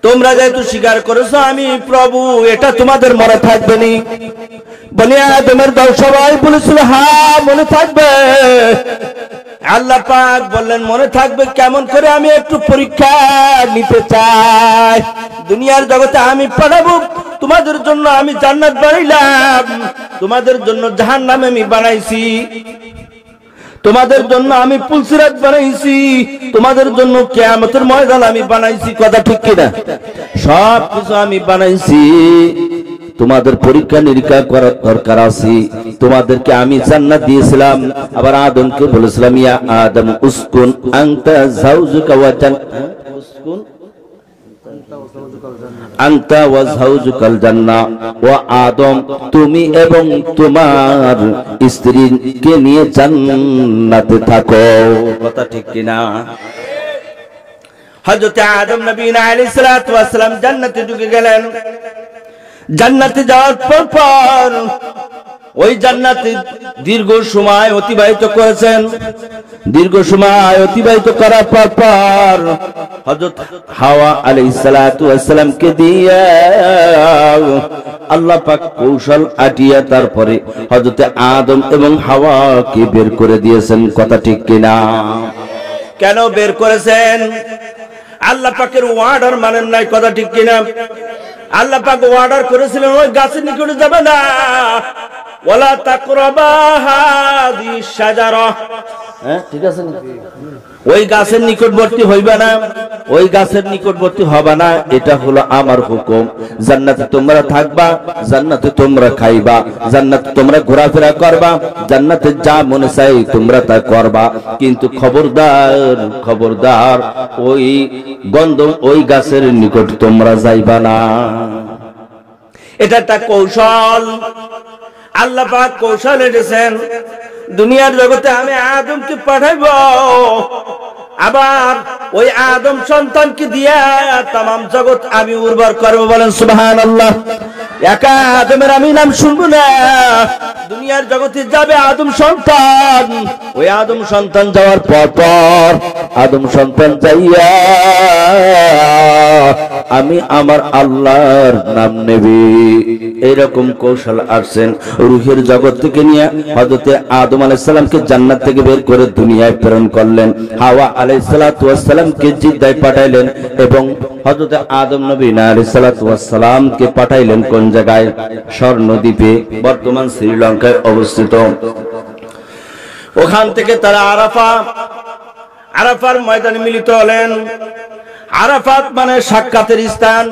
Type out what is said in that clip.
তোমরা যেহেতু স্বীকার করেছো আমি প্রভু, এটা তোমাদের মনে থাকবে নি? বনি আদমের দল সবাই বলেছিল হ্যাঁ মনে থাকবে। আল্লাহ পাক বললেন মনে থাকবে কেমন করে? আমি একটু পরীক্ষা নিতে চাই। দুনিয়ার জগতে আমি পাঠাবো, তোমাদের জন্য আমি জান্নাত বানাইলাম, তোমাদের জন্য জাহান্নাম আমি বানাইছি, তোমাদের জন্য আমি পুলসিরাত বানাইছি, তোমাদের জন্য কিয়ামতের ময়দান আমি বানাইছি। কথা ঠিক কিনা? সব কিছু আমি বানাইছি, তোমাদের পরীক্ষা নিরীক্ষা করার দরকার আছে। তোমাদেরকে আমি জান্নাত দিয়েছিলাম, আবার আদমকে বলেছিলাম ইয়া আদম উসকুন আনতা যাওজুকা ওয়া উসকুন আনতা ওয়া যাওজুকাল জান্নাহ ওয়া আদম, তুমি এবং তোমার স্ত্রীকে নিয়ে জান্নাতে থাকো। কথা ঠিক কিনা? হযরত আদম নবী আলাইহিস সালাতু ওয়াস সালাম জান্নাতে ঢুকে গেলেন। জান্নাতে যাওয়ার পর ওই জান্নাতে দীর্ঘ সময় অতিবাহিত করেছেন। দীর্ঘ সময় অতিবাহিত করার পর হযরত হাওয়া আলাইহিস সালাতু ওয়াস সালামকে দিয়ে আল্লাহ পাক কৌশল আটিয়া তারপরে হযরত আদম এবং হাওয়াকে বের করে দিয়েছেন। কথা ঠিক কিনা? কেন বের করেছেন? আল্লাহ পাকের ওয়ার্ডার মানেন নাই। কথা ঠিক কিনা? আল্লাহ পাক অর্ডার করেছিলেন ওই গাছের নিকটে যাবে না, ওয়ালা তাকরাবা হাযিহিশ শাজারা। হ্যাঁ ঠিক আছে, ওই গাছের নিকটবর্তী হইবা না, ওই গাছের নিকটবর্তী হবে না, এটা হলো আমার হুকুম। জান্নাতে তোমরা থাকবা, জান্নাতে তোমরা খাইবা, জান্নাতে তোমরা ঘোরাফেরা করবা, জান্নাতে যা মনে চাই তোমরা তা করবা, কিন্তু খবরদার খবরদার ওই গন্ধম ওই গাছের নিকট তোমরা যাইবা না। এটা একটা কৌশল। আল্লাহ পাক কৌশল এনেছেন। দুনিয়ার জগতে আমি আদমকে পাঠাইব, আবার ওই আদম সন্তানকে দিয়া তামাম জগৎ আমি উর্বর করব। বলেন সুবহানাল্লাহ। একা আদমের আমি নাম শুনবো না, দুনিয়ার জগতে যাবে আদম সন্তান। ওই আদম সন্তান যাওয়ার পর আদম সন্তান যাইয়া আমি আমার আল্লাহর নাম নেবে, এইরকম কৌশল আসছেন। রূহের জগৎ থেকে নিয়ে হযরত আদম আলাইহিস সালামকে জান্নাত থেকে বের করে দুনিয়ায় প্রেরণ করলেন। হাওয়া আলাইহিস সালাতু ওয়াস সালামকে জিদ্দায় পাঠাইলেন এবং হযরত আদম নবী আলাইহিস সালাতু ওয়াস সালামকে পাঠাইলেন কোন জায়গায়? স্বর্ণদ্বীপে, বর্তমান শ্রীলঙ্কায় অবস্থিত। ওখান থেকে তারা আরাফার ময়দানে মিলিত হলেন। আরাফাত মানে সাক্ষাতের স্থান।